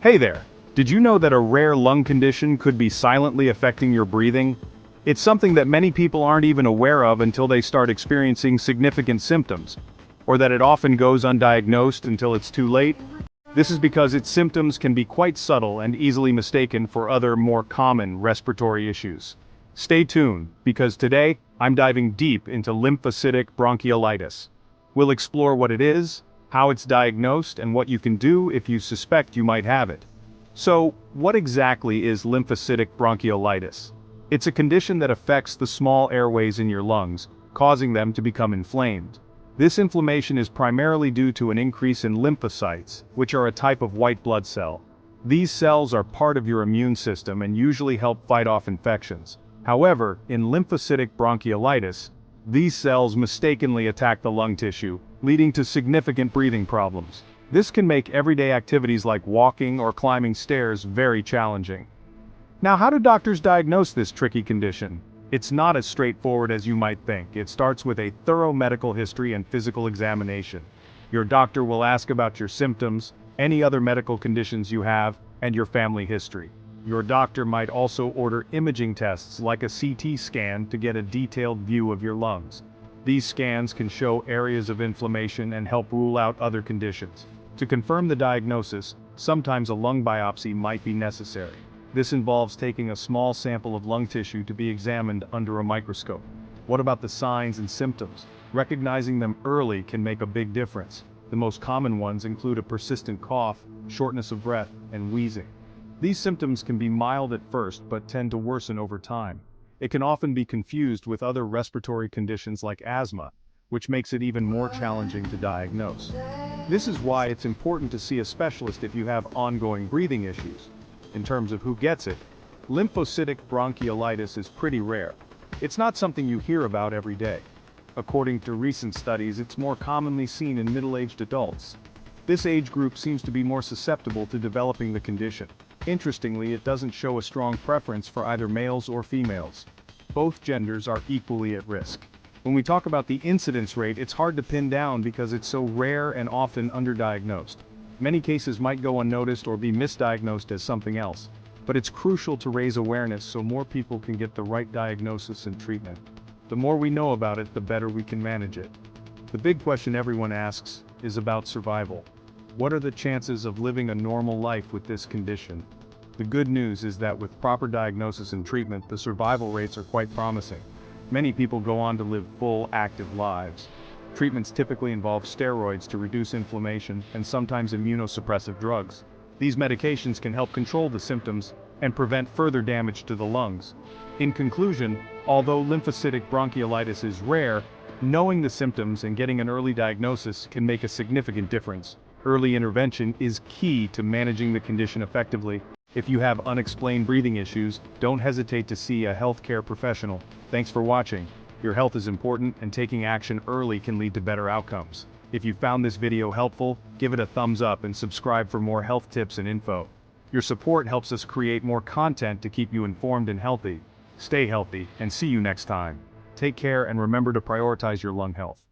Hey there! Did you know that a rare lung condition could be silently affecting your breathing? It's something that many people aren't even aware of until they start experiencing significant symptoms, or that it often goes undiagnosed until it's too late. This is because its symptoms can be quite subtle and easily mistaken for other more common respiratory issues. Stay tuned, because today, I'm diving deep into lymphocytic bronchiolitis. We'll explore what it is, how it's diagnosed, and what you can do if you suspect you might have it. So, what exactly is lymphocytic bronchiolitis? It's a condition that affects the small airways in your lungs, causing them to become inflamed. This inflammation is primarily due to an increase in lymphocytes, which are a type of white blood cell. These cells are part of your immune system and usually help fight off infections. However, in lymphocytic bronchiolitis, these cells mistakenly attack the lung tissue, leading to significant breathing problems. This can make everyday activities like walking or climbing stairs very challenging. Now, how do doctors diagnose this tricky condition? It's not as straightforward as you might think. It starts with a thorough medical history and physical examination. Your doctor will ask about your symptoms, any other medical conditions you have, and your family history. Your doctor might also order imaging tests like a CT scan to get a detailed view of your lungs. These scans can show areas of inflammation and help rule out other conditions. To confirm the diagnosis, sometimes a lung biopsy might be necessary. This involves taking a small sample of lung tissue to be examined under a microscope. What about the signs and symptoms? Recognizing them early can make a big difference. The most common ones include a persistent cough, shortness of breath, and wheezing. These symptoms can be mild at first but tend to worsen over time. It can often be confused with other respiratory conditions like asthma, which makes it even more challenging to diagnose. This is why it's important to see a specialist if you have ongoing breathing issues. In terms of who gets it, lymphocytic bronchiolitis is pretty rare. It's not something you hear about every day. According to recent studies, it's more commonly seen in middle-aged adults. This age group seems to be more susceptible to developing the condition. Interestingly, it doesn't show a strong preference for either males or females. Both genders are equally at risk. When we talk about the incidence rate, it's hard to pin down because it's so rare and often underdiagnosed. Many cases might go unnoticed or be misdiagnosed as something else, but it's crucial to raise awareness so more people can get the right diagnosis and treatment. The more we know about it, the better we can manage it. The big question everyone asks is about survival. What are the chances of living a normal life with this condition? The good news is that with proper diagnosis and treatment, the survival rates are quite promising. Many people go on to live full, active lives. Treatments typically involve steroids to reduce inflammation and sometimes immunosuppressive drugs. These medications can help control the symptoms and prevent further damage to the lungs. In conclusion, although lymphocytic bronchiolitis is rare, knowing the symptoms and getting an early diagnosis can make a significant difference. Early intervention is key to managing the condition effectively. If you have unexplained breathing issues, don't hesitate to see a healthcare professional. Thanks for watching. Your health is important, and taking action early can lead to better outcomes. If you found this video helpful, give it a thumbs up and subscribe for more health tips and info. Your support helps us create more content to keep you informed and healthy. Stay healthy, and see you next time. Take care and remember to prioritize your lung health.